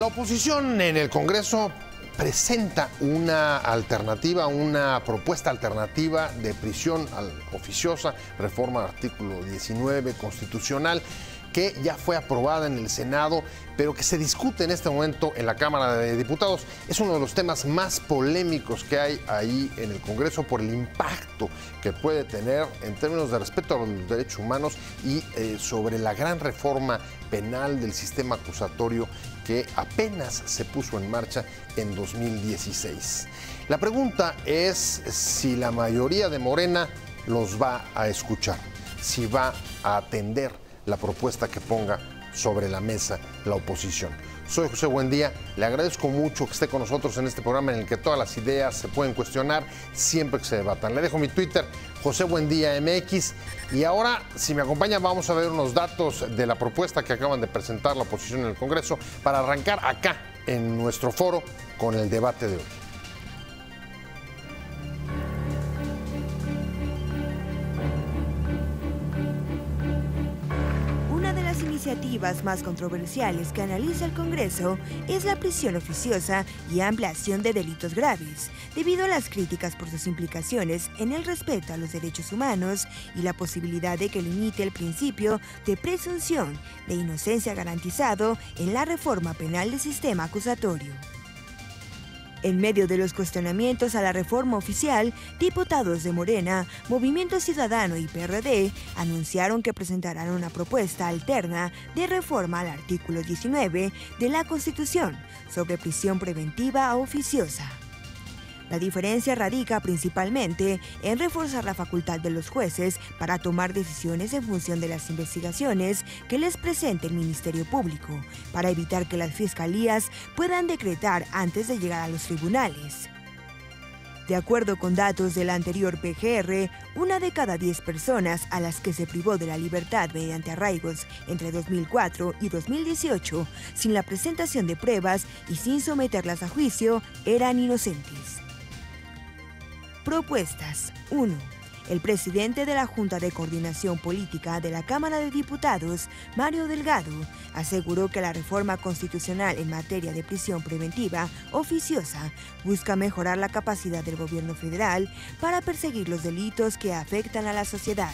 La oposición en el Congreso presenta una alternativa, una propuesta alternativa de prisión oficiosa, reforma al artículo 19 constitucional, que ya fue aprobada en el Senado, pero que se discute en este momento en la Cámara de Diputados. Es uno de los temas más polémicos que hay ahí en el Congreso por el impacto que puede tener en términos de respeto a los derechos humanos y sobre la gran reforma penal del sistema acusatorio que apenas se puso en marcha en 2016. La pregunta es si la mayoría de Morena los va a escuchar, si va a atender la propuesta que ponga sobre la mesa la oposición. Soy José Buendía, le agradezco mucho que esté con nosotros en este programa en el que todas las ideas se pueden cuestionar siempre que se debatan. Le dejo mi Twitter, José Buendía MX, y ahora, si me acompaña, vamos a ver unos datos de la propuesta que acaban de presentar la oposición en el Congreso para arrancar acá en nuestro foro con el debate de hoy. Iniciativas más controversiales que analiza el Congreso es la prisión oficiosa y ampliación de delitos graves, debido a las críticas por sus implicaciones en el respeto a los derechos humanos y la posibilidad de que limite el principio de presunción de inocencia garantizado en la reforma penal del sistema acusatorio. En medio de los cuestionamientos a la reforma oficial, diputados de Morena, Movimiento Ciudadano y PRD anunciaron que presentarán una propuesta alterna de reforma al artículo 19 de la Constitución sobre prisión preventiva oficiosa. La diferencia radica principalmente en reforzar la facultad de los jueces para tomar decisiones en función de las investigaciones que les presente el Ministerio Público, para evitar que las fiscalías puedan decretar antes de llegar a los tribunales. De acuerdo con datos del anterior PGR, 1 de cada 10 personas a las que se privó de la libertad mediante arraigos entre 2004 y 2018, sin la presentación de pruebas y sin someterlas a juicio, eran inocentes. Propuestas. 1. El presidente de la Junta de Coordinación Política de la Cámara de Diputados, Mario Delgado, aseguró que la reforma constitucional en materia de prisión preventiva oficiosa busca mejorar la capacidad del gobierno federal para perseguir los delitos que afectan a la sociedad.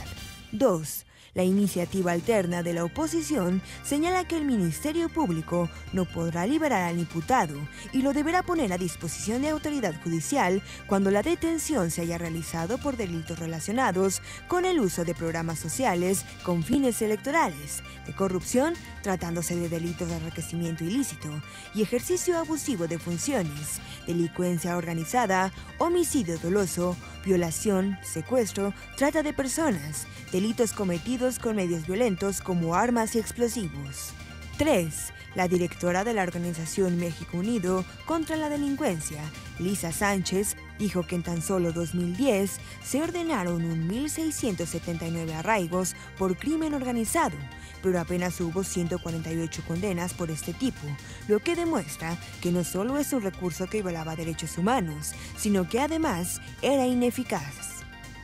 2. La iniciativa alterna de la oposición señala que el Ministerio Público no podrá liberar al imputado y lo deberá poner a disposición de autoridad judicial cuando la detención se haya realizado por delitos relacionados con el uso de programas sociales con fines electorales, de corrupción, tratándose de delitos de enriquecimiento ilícito y ejercicio abusivo de funciones, delincuencia organizada, homicidio doloso, violación, secuestro, trata de personas, delitos cometidos con medios violentos como armas y explosivos. 3. La directora de la organización México Unido contra la Delincuencia, Lisa Sánchez, dijo que en tan solo 2010 se ordenaron 1.679 arraigos por crimen organizado, pero apenas hubo 148 condenas por este tipo, lo que demuestra que no solo es un recurso que violaba derechos humanos, sino que además era ineficaz.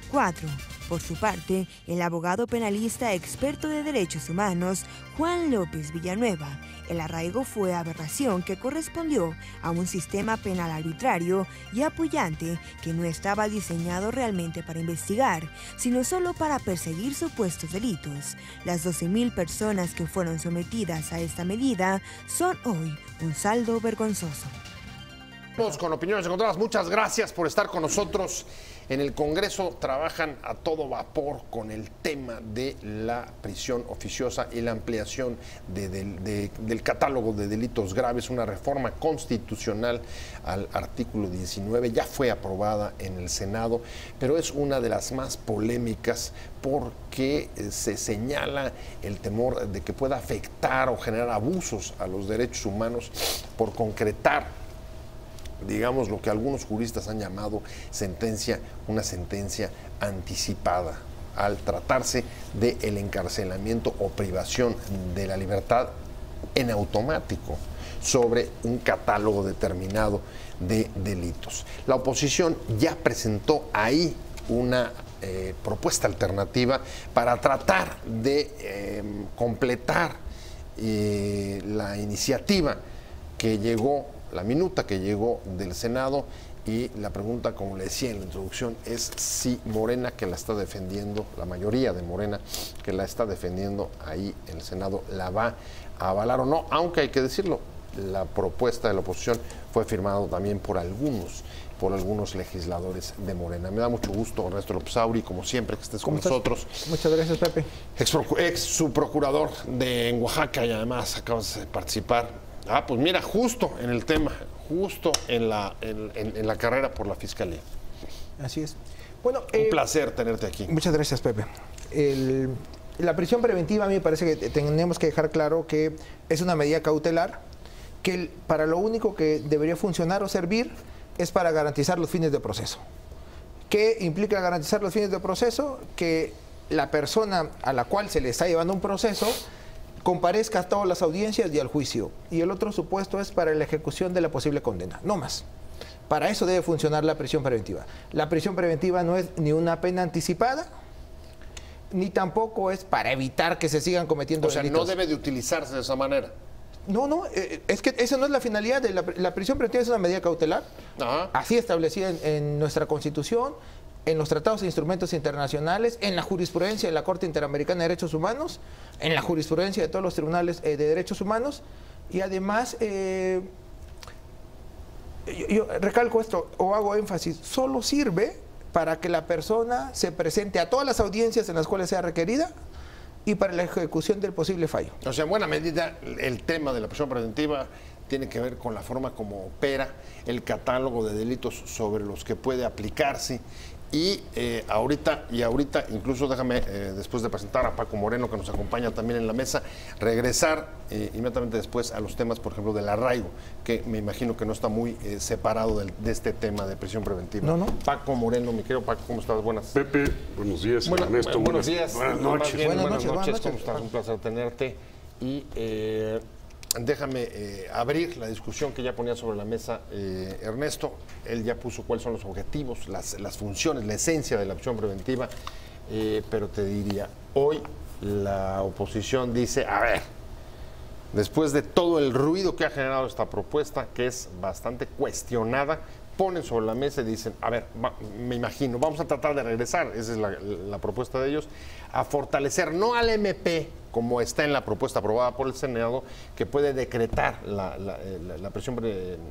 4. Por su parte, el abogado penalista experto de derechos humanos, Juan López Villanueva, el arraigo fue aberración que correspondió a un sistema penal arbitrario y apoyante que no estaba diseñado realmente para investigar, sino solo para perseguir supuestos delitos. Las 12,000 personas que fueron sometidas a esta medida son hoy un saldo vergonzoso. Con opiniones encontradas, muchas gracias por estar con nosotros. En el Congreso trabajan a todo vapor con el tema de la prisión oficiosa y la ampliación del catálogo de delitos graves. Una reforma constitucional al artículo 19 ya fue aprobada en el Senado, pero es una de las más polémicas porque se señala el temor de que pueda afectar o generar abusos a los derechos humanos por concretar, digamos, lo que algunos juristas han llamado una sentencia anticipada, al tratarse del encarcelamiento o privación de la libertad en automático sobre un catálogo determinado de delitos. La oposición ya presentó ahí una propuesta alternativa para tratar de completar la iniciativa que llegó, la minuta que llegó del Senado, y la pregunta, como le decía en la introducción, es si Morena, que la está defendiendo, la mayoría de Morena que la está defendiendo ahí en el Senado, la va a avalar o no, aunque hay que decirlo, la propuesta de la oposición fue firmada también por algunos legisladores de Morena. Me da mucho gusto, Ernesto López Auri, como siempre, que estés con nosotros. Muchas gracias, Pepe. Ex subprocurador en Oaxaca, y además acabas de participar. Pues mira, justo en el tema, justo en la carrera por la Fiscalía. Así es. Bueno, un placer tenerte aquí. Muchas gracias, Pepe. La prisión preventiva, a mí me parece que tenemos que dejar claro que es una medida cautelar, que para lo único que debería funcionar o servir es para garantizar los fines de proceso. ¿Qué implica garantizar los fines de proceso? Que la persona a la cual se le está llevando un proceso comparezca a todas las audiencias y al juicio. Y el otro supuesto es para la ejecución de la posible condena, no más. Para eso debe funcionar la prisión preventiva. La prisión preventiva no es ni una pena anticipada, ni tampoco es para evitar que se sigan cometiendo delitos. O sea, no debe de utilizarse de esa manera. No, es que esa no es la finalidad de la prisión preventiva, es una medida cautelar, así establecida en nuestra Constitución, en los tratados e instrumentos internacionales, en la jurisprudencia de la Corte Interamericana de Derechos Humanos, en la jurisprudencia de todos los tribunales de derechos humanos, y además, yo recalco esto o hago énfasis, solo sirve para que la persona se presente a todas las audiencias en las cuales sea requerida y para la ejecución del posible fallo. O sea, en buena medida, el tema de la prisión preventiva tiene que ver con la forma como opera el catálogo de delitos sobre los que puede aplicarse. Y ahorita, incluso déjame, después de presentar a Paco Moreno, que nos acompaña también en la mesa, regresar inmediatamente después a los temas, por ejemplo, del arraigo, que me imagino que no está muy separado de este tema de prisión preventiva. No. Paco Moreno, mi querido Paco, ¿cómo estás? Buenas. Pepe, buenos días. Ernesto, buenos días. Buenas noches. Buenas noches, ¿cómo estás? Un placer tenerte. Y déjame abrir la discusión que ya ponía sobre la mesa Ernesto. Él ya puso cuáles son los objetivos, las funciones, la esencia de la prisión preventiva, pero te diría, hoy la oposición dice, a ver, después de todo el ruido que ha generado esta propuesta, que es bastante cuestionada, ponen sobre la mesa y dicen, a ver, me imagino, vamos a tratar de regresar, esa es la propuesta de ellos, a fortalecer, no al MP, como está en la propuesta aprobada por el Senado, que puede decretar la prisión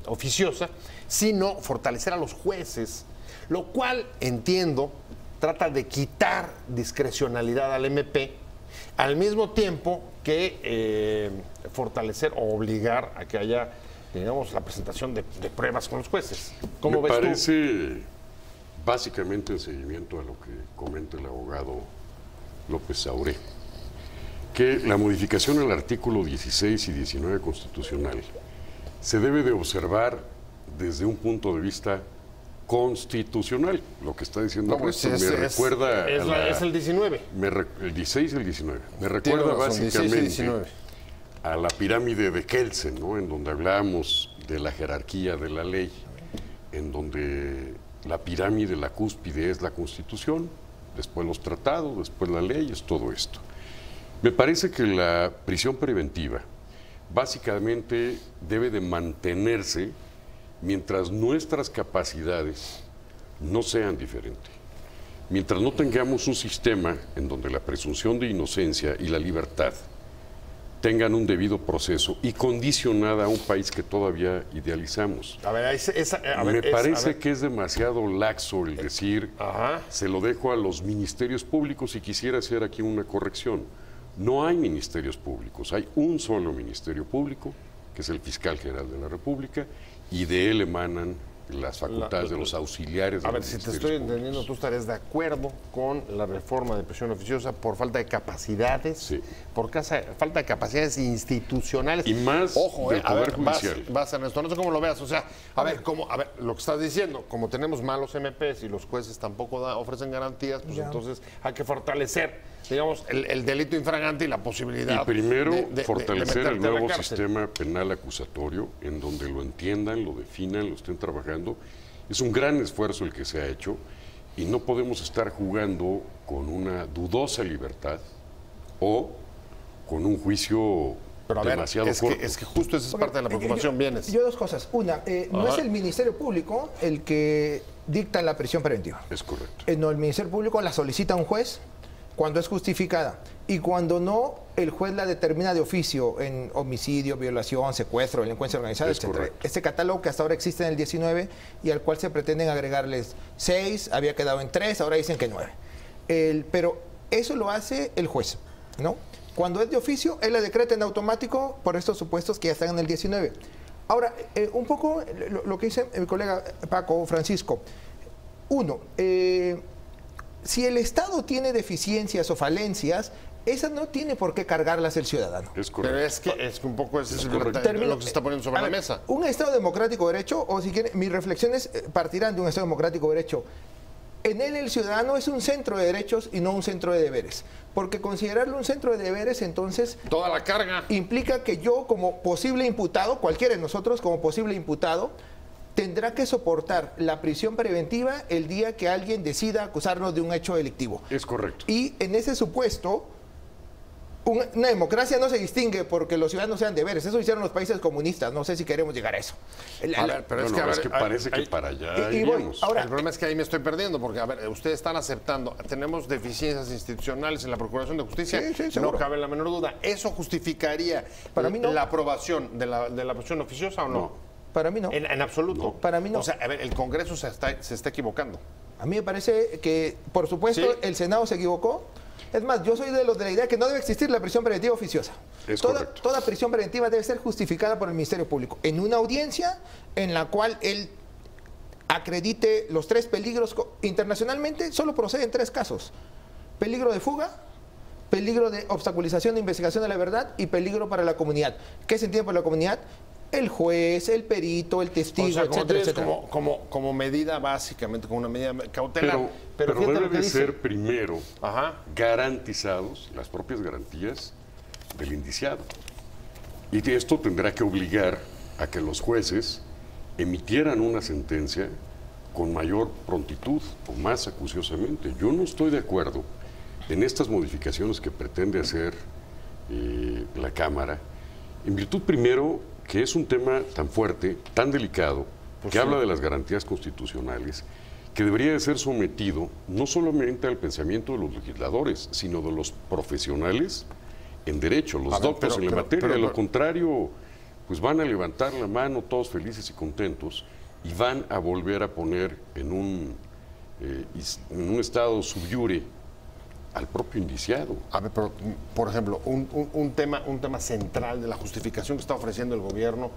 oficiosa, sino fortalecer a los jueces, lo cual, entiendo, trata de quitar discrecionalidad al MP, al mismo tiempo que fortalecer o obligar a que haya, digamos, la presentación de pruebas con los jueces. ¿Cómo ves tú? Me parece básicamente en seguimiento a lo que comenta el abogado López Sauré, que la modificación al artículo 16 y 19 constitucional se debe de observar desde un punto de vista constitucional. Lo que está diciendo Ernesto recuerda... Es el 19. El 16 y el 19. Me recuerda básicamente a la pirámide de Kelsen, ¿no? En donde hablábamos de la jerarquía de la ley, en donde la pirámide, la cúspide es la Constitución, después los tratados, después la ley, es todo esto. Me parece que la prisión preventiva básicamente debe de mantenerse mientras nuestras capacidades no sean diferentes. Mientras no tengamos un sistema en donde la presunción de inocencia y la libertad tengan un debido proceso y condicionada a un país que todavía idealizamos. Me parece que es demasiado laxo el decir, se lo dejo a los ministerios públicos, y quisiera hacer aquí una corrección. No hay ministerios públicos, hay un solo ministerio público, que es el Fiscal General de la República, y de él emanan las facultades de los auxiliares de los ministerios públicos. Si te estoy entendiendo, tú estarías de acuerdo con la reforma de prisión oficiosa por falta de capacidades, por falta de capacidades institucionales. Y más del Poder Judicial. Vas en esto, no sé cómo lo veas. O sea, a ver, lo que estás diciendo, como tenemos malos MPs y los jueces tampoco ofrecen garantías, pues entonces hay que fortalecer, digamos, el delito infragante y la posibilidad. Y primero, fortalecer el nuevo sistema penal acusatorio, en donde lo entiendan, lo definan, lo estén trabajando. Es un gran esfuerzo el que se ha hecho, y no podemos estar jugando con una dudosa libertad o con un juicio Pero a ver, es que justo esa es parte de la preocupación. Yo dos cosas. Una, no es el Ministerio Público el que dicta la prisión preventiva. Es correcto. No, el Ministerio Público la solicita a un juez cuando es justificada. Y cuando no, el juez la determina de oficio en homicidio, violación, secuestro, delincuencia organizada, etc. Este catálogo que hasta ahora existe en el 19 y al cual se pretenden agregarles 6, había quedado en 3, ahora dicen que 9. Pero eso lo hace el juez, ¿no? Cuando es de oficio, él la decreta en automático por estos supuestos que ya están en el 19. Ahora, un poco lo que dice mi colega Paco Francisco. Uno, si el Estado tiene deficiencias o falencias, esas no tiene por qué cargarlas el ciudadano. Es correcto. Pero es que un poco es lo que se está poniendo sobre la mesa. Un Estado democrático de derecho, o si quieren, mis reflexiones partirán de un Estado democrático de derecho. En él el ciudadano es un centro de derechos y no un centro de deberes. Porque considerarlo un centro de deberes, entonces... Toda la carga. Implica que yo como posible imputado, cualquiera de nosotros como posible imputado, tendrá que soportar la prisión preventiva el día que alguien decida acusarnos de un hecho delictivo. Es correcto. Y en ese supuesto... Una democracia no se distingue porque los ciudadanos sean deberes. Eso hicieron los países comunistas. No sé si queremos llegar a eso. Es que parece que para allá iríamos. Ahora, el problema es que ahí me estoy perdiendo porque, a ver, ustedes están aceptando, tenemos deficiencias institucionales en la Procuración de Justicia. Sí, no cabe la menor duda. ¿Eso justificaría para mí no. la aprobación de la prisión oficiosa o no? Para mí no. En absoluto. No. Para mí no. O sea, a ver, el Congreso se está equivocando. A mí me parece que, por supuesto, el Senado se equivocó. Es más, yo soy de los de la idea que no debe existir la prisión preventiva oficiosa. Toda prisión preventiva debe ser justificada por el Ministerio Público en una audiencia en la cual él acredite los 3 peligros. Internacionalmente solo proceden 3 casos: peligro de fuga, peligro de obstaculización de investigación de la verdad y peligro para la comunidad. ¿Qué se entiende por la comunidad? El juez, el perito, el testigo, etcétera. Como medida básicamente, como una medida cautelar. Pero debe de ser primero garantizados, las propias garantías del indiciado. Y esto tendrá que obligar a que los jueces emitieran una sentencia con mayor prontitud o más acuciosamente. Yo no estoy de acuerdo en estas modificaciones que pretende hacer la Cámara, en virtud primero que es un tema tan fuerte, tan delicado, que habla de las garantías constitucionales, que debería de ser sometido no solamente al pensamiento de los legisladores, sino de los profesionales en derecho, los doctos en la materia. De lo contrario, pues van a levantar la mano todos felices y contentos y van a volver a poner en un estado sub iure al propio indiciado. A ver, pero, por ejemplo, un tema central de la justificación que está ofreciendo el gobierno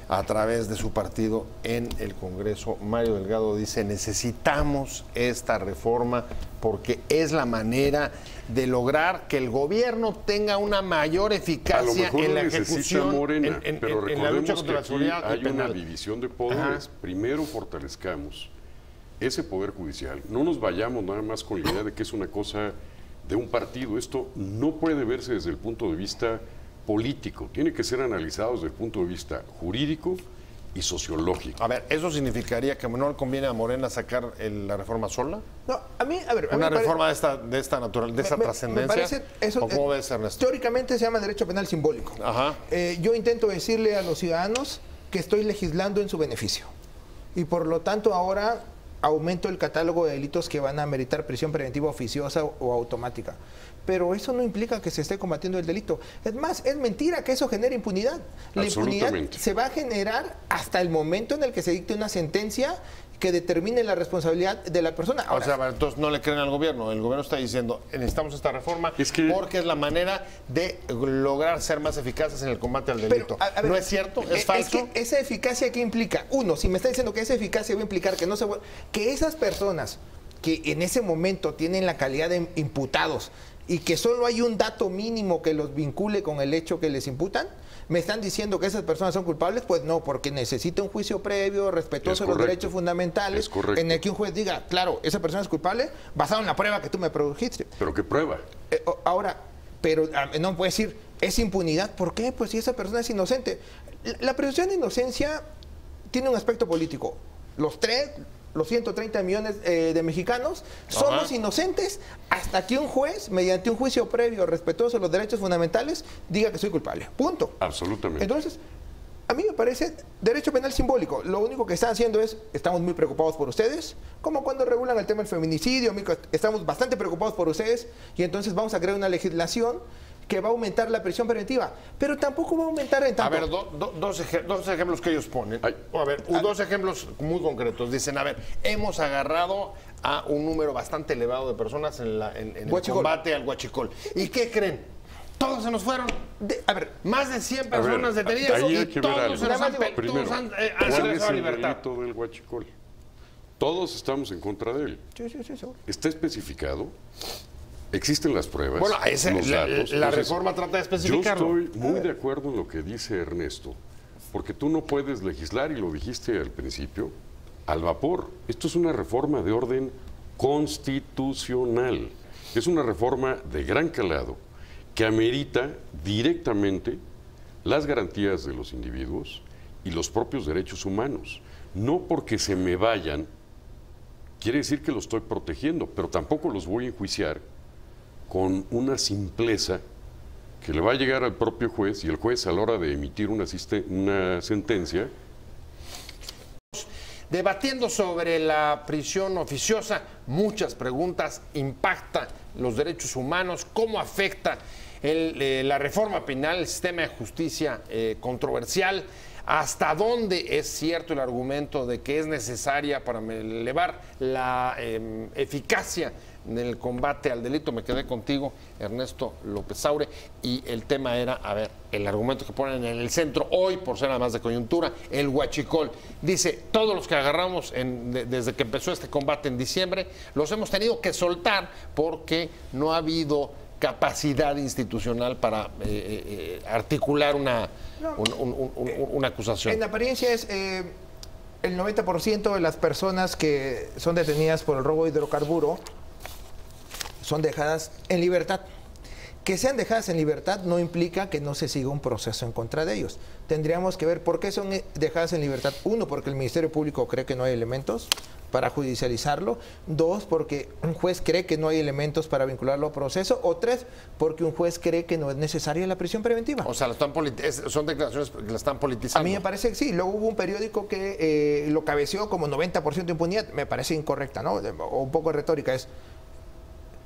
a través de su partido en el Congreso, Mario Delgado dice: necesitamos esta reforma porque es la manera de lograr que el gobierno tenga una mayor eficacia en la ejecución, Morena, pero en la lucha contra la seguridad hay una división de poderes. Primero fortalezcamos ese poder judicial. No nos vayamos nada más con la idea de que es una cosa de un partido. Esto no puede verse desde el punto de vista político, tiene que ser analizado desde el punto de vista jurídico y sociológico. A ver, ¿eso significaría que no le conviene a Morena sacar la reforma sola? No, a mí, a ver... ¿Una reforma de esta trascendencia? ¿O cómo ves, Ernesto? Teóricamente se llama derecho penal simbólico. Yo intento decirle a los ciudadanos que estoy legislando en su beneficio. Y por lo tanto ahora aumento el catálogo de delitos que van a meritar prisión preventiva oficiosa o automática. Pero eso no implica que se esté combatiendo el delito. Es más, es mentira que eso genere impunidad. La impunidad se va a generar hasta el momento en el que se dicte una sentencia que determine la responsabilidad de la persona. Ahora, o sea, entonces no le creen al gobierno. El gobierno está diciendo: necesitamos esta reforma porque es la manera de lograr ser más eficaces en el combate al delito. Pero, a ver, ¿no es cierto? ¿Es falso? Es que esa eficacia, ¿qué implica? Uno, si me está diciendo que esa eficacia va a implicar que esas personas que en ese momento tienen la calidad de imputados y que solo hay un dato mínimo que los vincule con el hecho que les imputan, ¿me están diciendo que esas personas son culpables? Pues no, porque necesita un juicio previo, respetuoso de los derechos fundamentales, en el que un juez diga: claro, esa persona es culpable basado en la prueba que tú me produjiste. ¿Pero qué prueba? Ahora, pero no puede decir, es impunidad. ¿Por qué? Pues si esa persona es inocente. La presunción de inocencia tiene un aspecto político. Los 3 los 130 millones de mexicanos, somos inocentes hasta que un juez, mediante un juicio previo respetuoso de los derechos fundamentales, diga que soy culpable. Punto. Absolutamente. Entonces, a mí me parece derecho penal simbólico. Lo único que están haciendo es, estamos muy preocupados por ustedes, como cuando regulan el tema del feminicidio, estamos bastante preocupados por ustedes, y entonces vamos a crear una legislación que va a aumentar la prisión preventiva, pero tampoco va a aumentar en tanto. A ver, dos ejemplos que ellos ponen. Dos ejemplos muy concretos. Dicen, a ver, hemos agarrado a un número bastante elevado de personas en el combate al huachicol. ¿Y qué creen? Todos se nos fueron. A ver, más de 100 personas detenidas y todos han regresado a libertad. Delito del huachicol. Todos estamos en contra de él. Sí. ¿Está especificado? ¿Existen las pruebas? Bueno, los datos? La reforma trata de especificarlo. Yo estoy muy de acuerdo en lo que dice Ernesto, porque tú no puedes legislar, y lo dijiste al principio, al vapor. Esto es una reforma de orden constitucional. Es una reforma de gran calado que amerita directamente las garantías de los individuos y los propios derechos humanos. No porque se me vayan, quiere decir que los estoy protegiendo, pero tampoco los voy a enjuiciar con una simpleza que le va a llegar al propio juez, y el juez, a la hora de emitir una sentencia. Debatiendo sobre la prisión oficiosa, muchas preguntas. ¿Impacta los derechos humanos? ¿Cómo afecta la reforma penal, el sistema de justicia controversial? ¿Hasta dónde es cierto el argumento de que es necesaria para elevar la eficacia del combate al delito? Me quedé contigo, Ernesto López Saure, y el tema era, a ver, el argumento que ponen en el centro hoy, por ser nada más de coyuntura, el huachicol. Dice, todos los que agarramos desde que empezó este combate en diciembre, los hemos tenido que soltar porque no ha habido capacidad institucional para articular una acusación. En apariencia es el 90% de las personas que son detenidas por el robo de hidrocarburo son dejadas en libertad. Que sean dejadas en libertad no implica que no se siga un proceso en contra de ellos. Tendríamos que ver por qué son dejadas en libertad. Uno, porque el Ministerio Público cree que no hay elementos para judicializarlo. Dos, porque un juez cree que no hay elementos para vincularlo a proceso. O tres, porque un juez cree que no es necesaria la prisión preventiva. O sea, son declaraciones que la están politizando. A mí me parece que sí. Luego hubo un periódico que lo cabeceó como 90% de impunidad. Me parece incorrecta, ¿no? O un poco de retórica.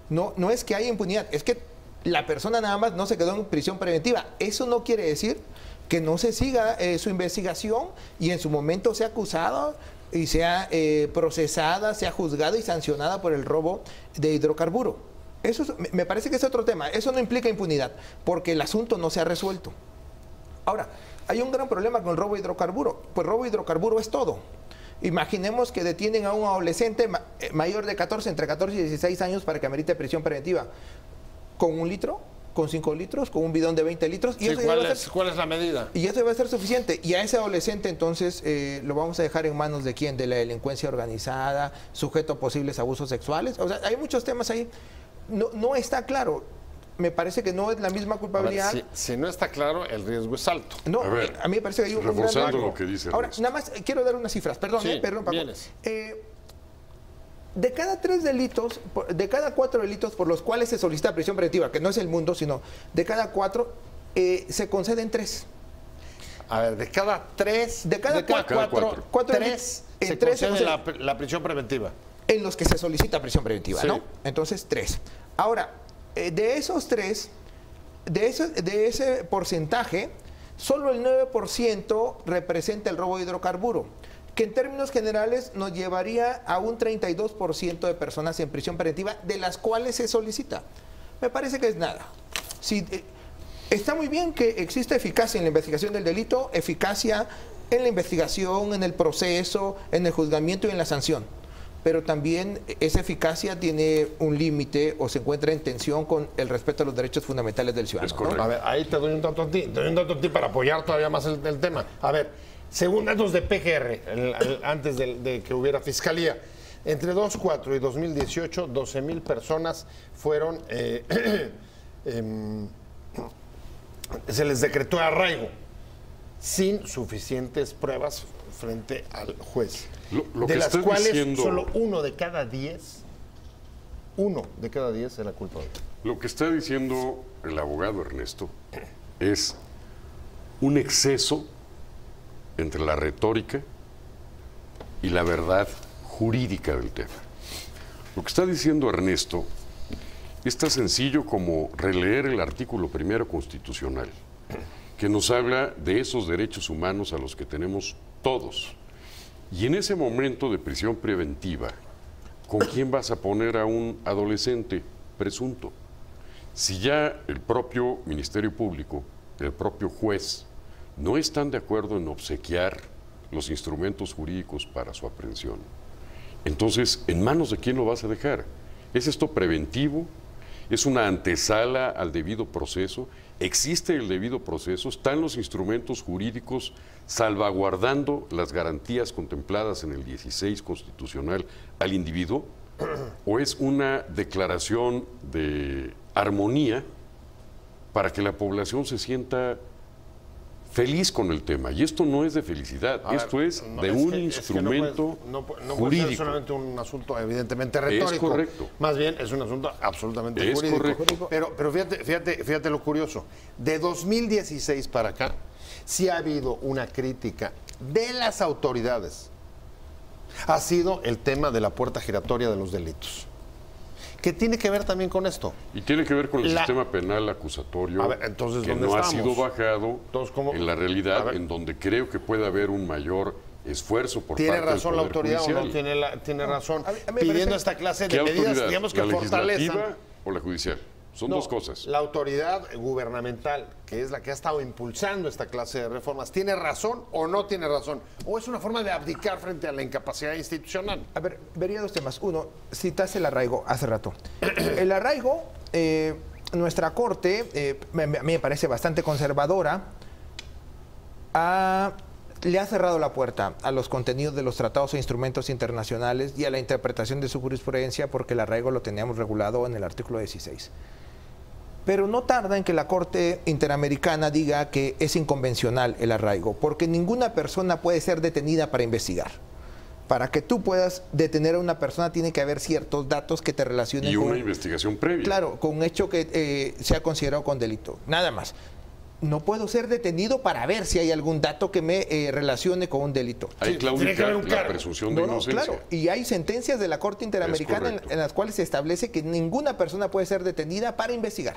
No es que haya impunidad, es que la persona nada más no se quedó en prisión preventiva. Eso no quiere decir que no se siga su investigación y en su momento sea acusada y sea procesada, sea juzgada y sancionada por el robo de hidrocarburo. Eso me parece que es otro tema. Eso no implica impunidad, porque el asunto no se ha resuelto. Ahora, hay un gran problema con el robo de hidrocarburo. Pues robo de hidrocarburo es todo. Imaginemos que detienen a un adolescente mayor de entre 14 y 16 años para que amerite prisión preventiva. ¿Con 1 litro? ¿Con 5 litros? ¿Con un bidón de 20 litros? Y sí, ¿cuál es la medida? Y eso va a ser suficiente. Y a ese adolescente entonces lo vamos a dejar en manos de ¿quién? De la delincuencia organizada, sujeto a posibles abusos sexuales. O sea, hay muchos temas ahí. No está claro. Me parece que no es la misma culpabilidad. Ver, si no está claro, el riesgo es alto. No, a mí me parece que hay un gran riesgo. Lo que dice ahora, nada más quiero dar unas cifras. Perdón, perdón, Paco. De cada 3 delitos, de cada 4 delitos por los cuales se solicita prisión preventiva, que no es el mundo, sino de cada 4, se conceden 3. A ver, de cada 3, de cada 4, 3 se concede la prisión preventiva. En los que se solicita prisión preventiva, sí. ¿No? Entonces, 3. Ahora, de esos 3, de ese porcentaje, solo el 9% representa el robo de hidrocarburo, que en términos generales nos llevaría a un 32% de personas en prisión preventiva, de las cuales se solicita. Me parece que es nada. Está muy bien que exista eficacia en la investigación del delito, eficacia en la investigación, en el proceso, en el juzgamiento y en la sanción. Pero también esa eficacia tiene un límite o se encuentra en tensión con el respeto a los derechos fundamentales del ciudadano. Es correcto. ¿No? A ver, ahí te doy un dato a ti, para apoyar todavía más el tema. A ver, según datos de PGR, antes de que hubiera fiscalía, entre 2004 y 2018, 12,000 personas fueron, se les decretó arraigo. sin suficientes pruebas frente al juez. Lo de que las está cuales diciendo, solo uno de cada 10 era culpable. lo que está diciendo el abogado Ernesto es un exceso entre la retórica y la verdad jurídica del tema. Lo que está diciendo Ernesto es tan sencillo como releer el artículo 1 constitucional, que nos habla de esos derechos humanos a los que tenemos todos. Y en ese momento de prisión preventiva, ¿con quién vas a poner a un adolescente presunto? Si ya el propio Ministerio Público, el propio juez, no están de acuerdo en obsequiar los instrumentos jurídicos para su aprehensión, entonces, ¿en manos de quién lo vas a dejar? ¿Es esto preventivo? ¿Es una antesala al debido proceso? ¿Existe el debido proceso? ¿Están los instrumentos jurídicos salvaguardando las garantías contempladas en el 16 constitucional al individuo? ¿O es una declaración de armonía para que la población se sienta feliz con el tema? Y esto no es de felicidad, esto es de un instrumento no jurídico. puede ser solamente un asunto evidentemente retórico. Es correcto. Más bien es un asunto absolutamente Es jurídico. correcto. Pero fíjate lo curioso. De 2016 para acá, sí ha habido una crítica de las autoridades. Ha sido el tema de la puerta giratoria de los delitos. ¿Qué tiene que ver también con esto? Y tiene que ver con el sistema penal acusatorio, A ver, entonces, que ¿dónde no estamos? ha sido bajado Entonces, ¿cómo? en la A realidad, ver. en donde creo que puede haber un mayor esfuerzo por ¿Tiene parte razón la del Poder autoridad Judicial. o no tiene razón? A mí me Pidiendo parece- esta clase ¿Qué de medidas, autoridad? digamos, que ¿La fortalezan. legislativa o la judicial? Son No, dos cosas. La autoridad gubernamental, que es la que ha estado impulsando esta clase de reformas, ¿tiene razón o no tiene razón? ¿O es una forma de abdicar frente a la incapacidad institucional? A ver, vería dos temas. Uno, citaste el arraigo hace rato. El arraigo, nuestra Corte, a mí me parece bastante conservadora, le ha cerrado la puerta a los contenidos de los tratados e instrumentos internacionales y a la interpretación de su jurisprudencia, porque el arraigo lo teníamos regulado en el artículo 16. Pero no tarda en que la Corte Interamericana diga que es inconvencional el arraigo, porque ninguna persona puede ser detenida para investigar. Para que tú puedas detener a una persona tiene que haber ciertos datos que te relacionen Y con una investigación previa. Claro, con un hecho que sea considerado con delito. Nada más. No puedo ser detenido para ver si hay algún dato que me relacione con un delito. Hay tiene que claudicar haber un la cargo. presunción de inocencia. Claro. Y hay sentencias de la Corte Interamericana en las cuales se establece que ninguna persona puede ser detenida para investigar.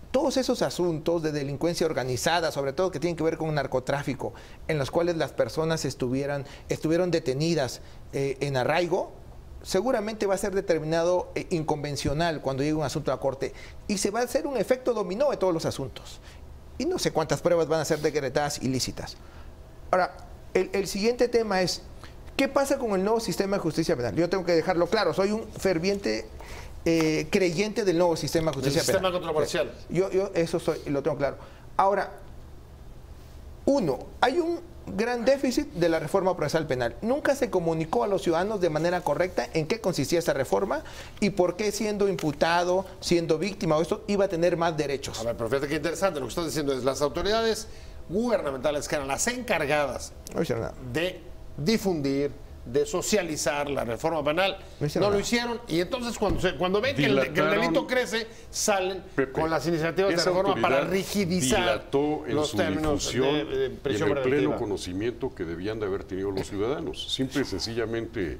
Todos esos asuntos de delincuencia organizada, sobre todo que tienen que ver con narcotráfico, en los cuales las personas estuvieron detenidas en arraigo, seguramente va a ser determinado inconvencional cuando llegue un asunto a la Corte. Y se va a hacer un efecto dominó de todos los asuntos. Y no sé cuántas pruebas van a ser decretadas ilícitas. Ahora, el siguiente tema es, ¿qué pasa con el nuevo sistema de justicia penal? Yo tengo que dejarlo claro, soy un ferviente creyente del nuevo sistema de justicia penal. sistema controversial. Yo eso lo tengo claro. Ahora, uno, hay un gran déficit de la reforma procesal penal. Nunca se comunicó a los ciudadanos de manera correcta en qué consistía esta reforma y por qué siendo imputado, siendo víctima o esto, iba a tener más derechos. A ver, pero fíjate qué interesante. Lo que estás diciendo es las autoridades gubernamentales, que eran las encargadas No hicieron nada. de difundir, de socializar la reforma penal, No hicieron no lo nada. hicieron. Y entonces cuando ven que el Dilataron, delito crece, salen Pepe, con las iniciativas de esa reforma para autoridad rigidizar dilató en los su términos difusión de y prisión en el preventiva. pleno conocimiento que debían de haber tenido los ciudadanos. Simple y sencillamente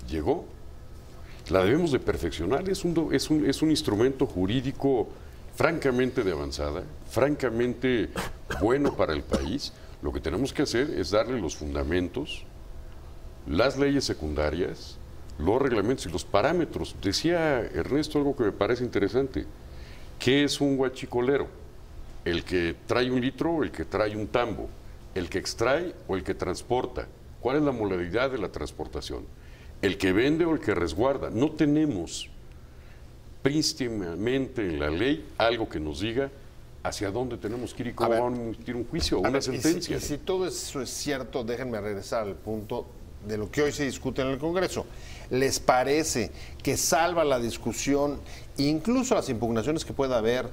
llegó. La debemos de perfeccionar. Es un instrumento jurídico francamente de avanzada, francamente bueno para el país. Lo que tenemos que hacer es darle los fundamentos, las leyes secundarias, los reglamentos y los parámetros. Decía Ernesto algo que me parece interesante. ¿Qué es un huachicolero? ¿El que trae un litro o el que trae un tambo? ¿El que extrae o el que transporta? ¿Cuál es la modalidad de la transportación? ¿El que vende o el que resguarda? No tenemos prístinamente en la ley algo que nos diga hacia dónde tenemos que ir y cómo ver, vamos a emitir un juicio o A una ver, sentencia. y si todo eso es cierto, déjenme regresar al punto de lo que hoy se discute en el Congreso. ¿Les parece que salva la discusión, incluso las impugnaciones que pueda haber,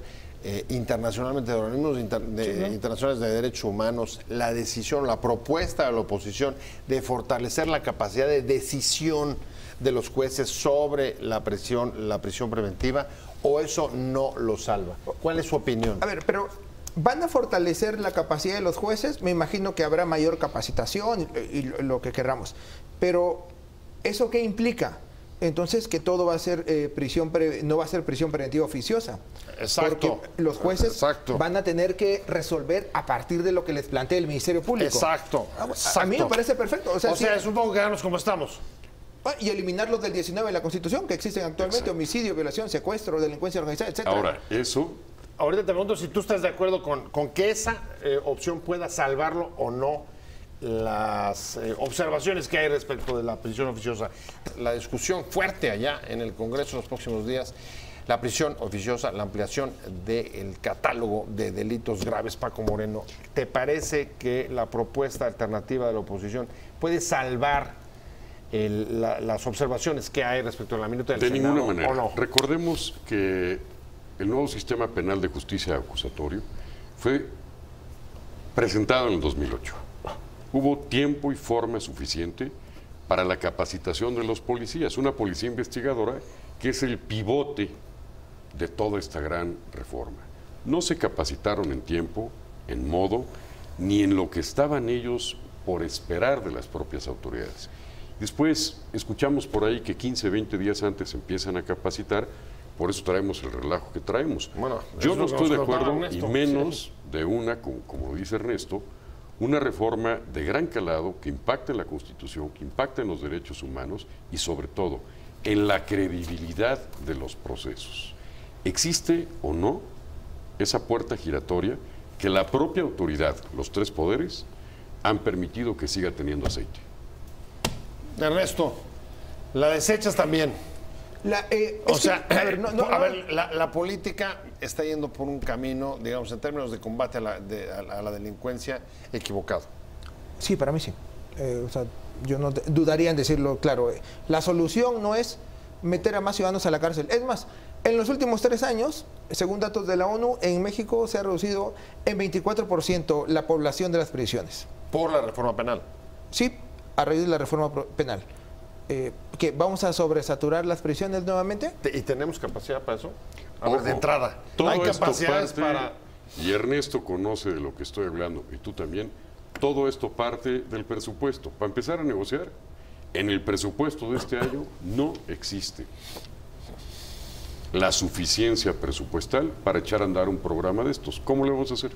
internacionalmente, de organismos internacionales de derechos humanos, la decisión, la propuesta de la oposición de fortalecer la capacidad de decisión de los jueces sobre la prisión preventiva, o eso no lo salva? ¿Cuál es su opinión? A ver, pero ¿van a fortalecer la capacidad de los jueces? Me imagino que habrá mayor capacitación y lo que querramos. Pero, ¿eso qué implica? Entonces, que todo va a ser no va a ser prisión preventiva oficiosa. Exacto. Porque los jueces van a tener que resolver a partir de lo que les plantea el Ministerio Público. Exacto. A mí me parece perfecto. O sea, es un poco quedarnos como estamos. Y eliminar los del 19 de la Constitución, que existen actualmente: exacto, homicidio, violación, secuestro, delincuencia organizada, etc. Ahora, eso... Ahorita te pregunto si tú estás de acuerdo con que esa opción pueda salvarlo o no las observaciones que hay respecto de la prisión oficiosa. La discusión fuerte allá en el Congreso en los próximos días, la prisión oficiosa, la ampliación del catálogo de delitos graves. Paco Moreno, ¿te parece que la propuesta alternativa de la oposición puede salvar las observaciones que hay respecto a la minuta del Senado? De ninguna manera. ¿O no? Recordemos que el nuevo sistema penal de justicia acusatorio fue presentado en el 2008. Hubo tiempo y forma suficiente para la capacitación de los policías, una policía investigadora que es el pivote de toda esta gran reforma. No se capacitaron en tiempo, en modo, ni en lo que estaban ellos por esperar de las propias autoridades. Después escuchamos por ahí que 15, 20 días antes empiezan a capacitar, por eso traemos el relajo que traemos. Bueno, yo no estoy de acuerdo, y menos de una, como dice Ernesto, una reforma de gran calado que impacte en la Constitución, que impacte en los derechos humanos y sobre todo en la credibilidad de los procesos. ¿Existe o no esa puerta giratoria que la propia autoridad, los tres poderes, han permitido que siga teniendo aceite? Ernesto, la desechas también. La política está yendo por un camino, digamos, en términos de combate a la delincuencia, equivocado. Sí, para mí sí. Yo no dudaría en decirlo claro. La solución no es meter a más ciudadanos a la cárcel. Es más, en los últimos 3 años, según datos de la ONU, en México se ha reducido en 24% la población de las prisiones. ¿Por la reforma penal? Sí, a raíz de la reforma penal. ¿Que vamos a sobresaturar las prisiones nuevamente? ¿Y tenemos capacidad para eso? A ver, de entrada, todo hay capacidades para... Y Ernesto conoce de lo que estoy hablando, y tú también. Todo esto parte del presupuesto. Para empezar a negociar, en el presupuesto de este año no existe la suficiencia presupuestal para echar a andar un programa de estos. ¿Cómo le vamos a hacer?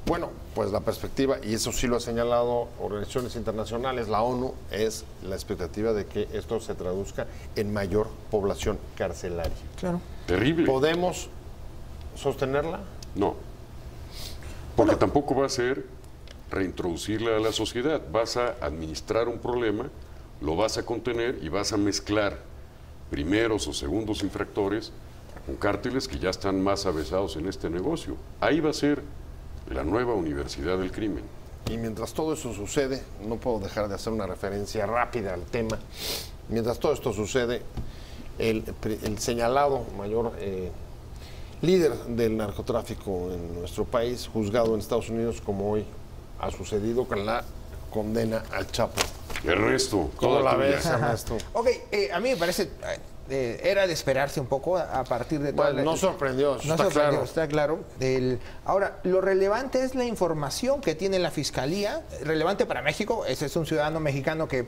Bueno, pues la perspectiva, y eso sí lo ha señalado organizaciones internacionales, la ONU, es la expectativa de que esto se traduzca en mayor población carcelaria. Claro. Terrible. ¿Podemos sostenerla? No. Porque tampoco va a ser reintroducirla a la sociedad. Vas a administrar un problema, lo vas a contener y vas a mezclar primeros o segundos infractores con cárteles que ya están más avesados en este negocio. Ahí va a ser la nueva universidad del crimen. Y mientras todo eso sucede, no puedo dejar de hacer una referencia rápida al tema. Mientras todo esto sucede, el señalado mayor líder del narcotráfico en nuestro país, juzgado en Estados Unidos, como hoy ha sucedido con la condena al Chapo. Ernesto, ¿cómo la ves, Ernesto? Ok, a mí me parece... era de esperarse un poco a partir de todo. Bueno, no sorprendió, está claro. Ahora, lo relevante es la información que tiene la Fiscalía, relevante para México. Ese es un ciudadano mexicano que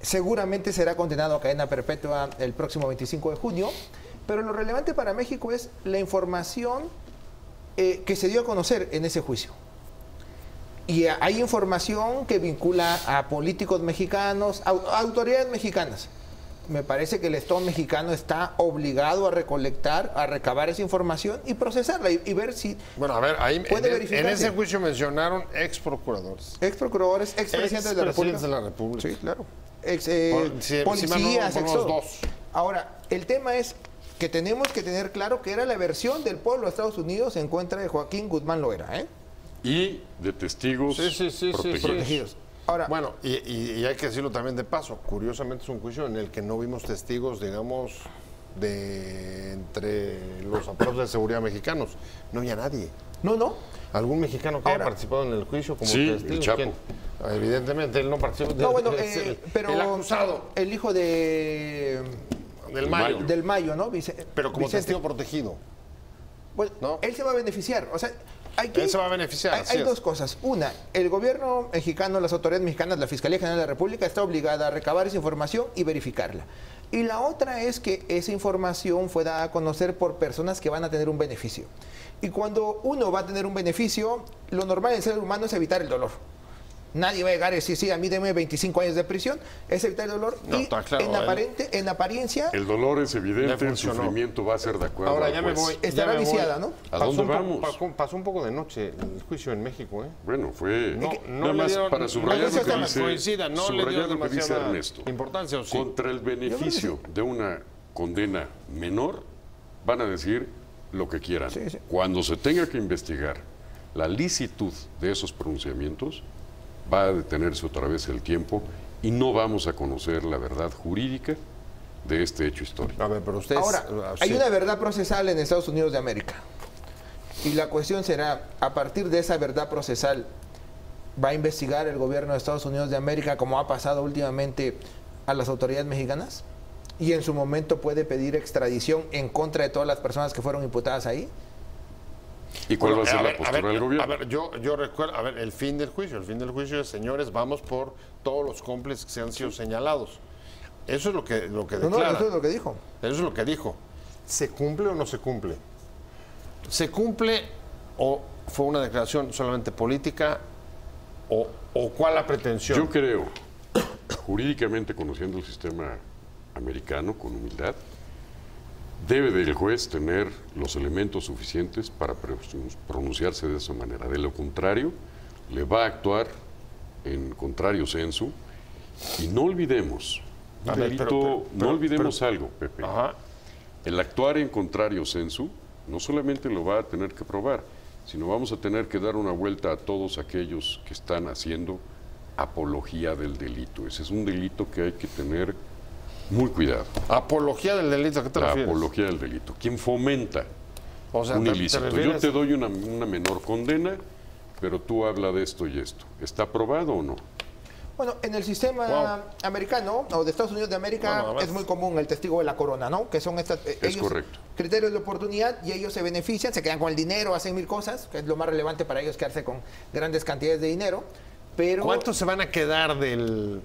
seguramente será condenado a cadena perpetua el próximo 25 de junio, pero lo relevante para México es la información que se dio a conocer en ese juicio. Y hay información que vincula a políticos mexicanos, a autoridades mexicanas. Me parece que el Estado mexicano está obligado a recolectar, a recabar esa información y procesarla y ver si ahí puede verificarse. En ese juicio mencionaron ex procuradores, ex presidentes de la República. Sí, claro. Policías, dos. Ahora, el tema es que tenemos que tener claro que era la versión del pueblo de Estados Unidos en contra de Joaquín Guzmán Loera, y de testigos protegidos. Ahora, bueno, y hay que decirlo también de paso, curiosamente es un juicio en el que no vimos testigos, digamos, entre los aparatos de seguridad mexicanos. No había nadie. No. ¿Algún mexicano que haya participado en el juicio como sí, testigo? El Chapo. ¿Quién? Evidentemente, él no participó. No, bueno, pero el acusado. El hijo de... Del Mayo. Del Mayo, ¿no? Pero como Vicente. testigo protegido. Bueno, ¿no? Él se va a beneficiar. O sea, él se va a beneficiar. Hay dos cosas. Una, el gobierno mexicano, las autoridades mexicanas, la Fiscalía General de la República está obligada a recabar esa información y verificarla. Y la otra es que esa información fue dada a conocer por personas que van a tener un beneficio. Y cuando uno va a tener un beneficio, lo normal del ser humano es evitar el dolor. Nadie va a llegar y decir, sí, a mí deme 25 años de prisión, es evitar el dolor. No, y está claro, en apariencia... El dolor es evidente, el sufrimiento va a ser de acuerdo. Ahora ya me voy. Estará viciada, ¿no? ¿A dónde vamos? Pasó un poco de noche el juicio en México, ¿eh? Bueno, fue No nada más para subrayar lo que dice Ernesto. Importancia, ¿o sí? Contra el beneficio de una condena menor, van a decir lo que quieran. Sí. Cuando se tenga que investigar la licitud de esos pronunciamientos, va a detenerse otra vez el tiempo y no vamos a conocer la verdad jurídica de este hecho histórico. A ver, pero ustedes... Ahora, hay una verdad procesal en Estados Unidos de América. Y la cuestión será, a partir de esa verdad procesal, ¿va a investigar el gobierno de Estados Unidos de América, como ha pasado últimamente, a las autoridades mexicanas? ¿Y en su momento puede pedir extradición en contra de todas las personas que fueron imputadas ahí? ¿Y cuál va a ser la postura del gobierno? A ver, yo recuerdo, el fin del juicio es, señores, vamos por todos los cómplices que se han sido señalados. Eso es lo que declara. No, eso es lo que dijo. Eso es lo que dijo. ¿Se cumple o no se cumple? ¿Se cumple o fue una declaración solamente política o cuál la pretensión? Yo creo, jurídicamente conociendo el sistema americano con humildad, debe del juez tener los elementos suficientes para pronunciarse de esa manera. De lo contrario, le va a actuar en contrario sensu. Y no olvidemos, no olvidemos algo, Pepe. Ajá. El actuar en contrario sensu no solamente lo va a tener que probar, sino vamos a tener que dar una vuelta a todos aquellos que están haciendo apología del delito. Ese es un delito que hay que tener muy cuidado. Apología del delito, ¿a qué te refieres? Apología del delito. ¿Quién fomenta un ilícito? Yo te doy una menor condena, pero tú habla de esto y esto. ¿Está aprobado o no? Bueno, en el sistema americano o de Estados Unidos de América es muy común el testigo de la corona, ¿no? Que son estas correcto. Criterios de oportunidad y ellos se benefician, se quedan con el dinero, hacen mil cosas, que es lo más relevante para ellos, quedarse con grandes cantidades de dinero. Pero ¿cuántos se van a quedar de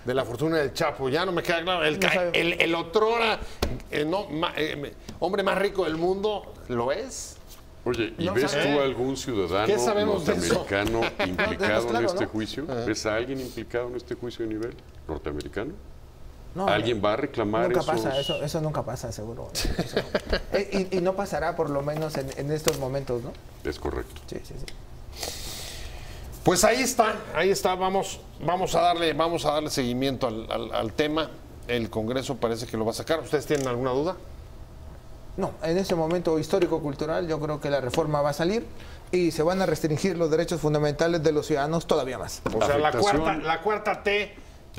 la fortuna del Chapo? Ya no me queda claro. El otrora hombre más rico del mundo, ¿lo es? Oye, ¿y ves tú algún ciudadano norteamericano implicado en este juicio? ¿Ves a alguien implicado en este juicio de nivel norteamericano? No, ¿Alguien va a reclamar nunca pasa, eso nunca pasa, seguro. y no pasará por lo menos en estos momentos, ¿no? Es correcto. Sí. Pues ahí está, vamos a darle seguimiento al tema. El Congreso parece que lo va a sacar. ¿Ustedes tienen alguna duda? No, en este momento histórico-cultural yo creo que la reforma va a salir y se van a restringir los derechos fundamentales de los ciudadanos todavía más. O sea, la cuarta T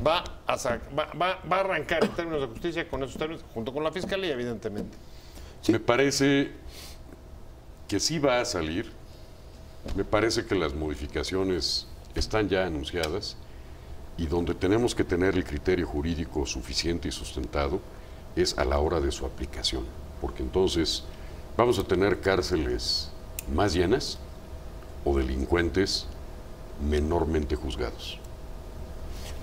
va a arrancar en términos de justicia con esos términos, junto con la Fiscalía, evidentemente. Sí. Me parece que sí va a salir. Me parece que las modificaciones están ya anunciadas y donde tenemos que tener el criterio jurídico suficiente y sustentado es a la hora de su aplicación, porque entonces vamos a tener cárceles más llenas o delincuentes menormente juzgados.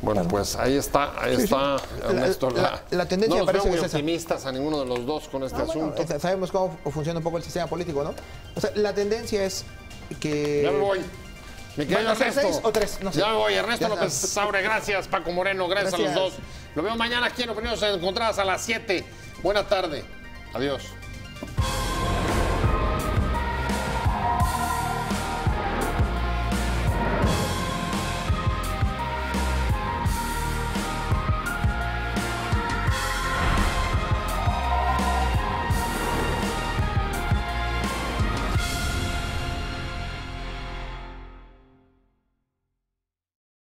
Bueno, pues ahí está, Ernesto. La tendencia no parece muy que es optimistas a ninguno de los dos con este asunto. Bueno, sabemos cómo funciona un poco el sistema político, ¿no? O sea, la tendencia es que... Ya me voy. Me quedo Ernesto. 6 o 3, no sé. Ya me voy. Ernesto López Saure, gracias. Paco Moreno, gracias a los dos. Lo veo mañana aquí en Opiniones Encontradas a las 7. Buena tarde. Adiós.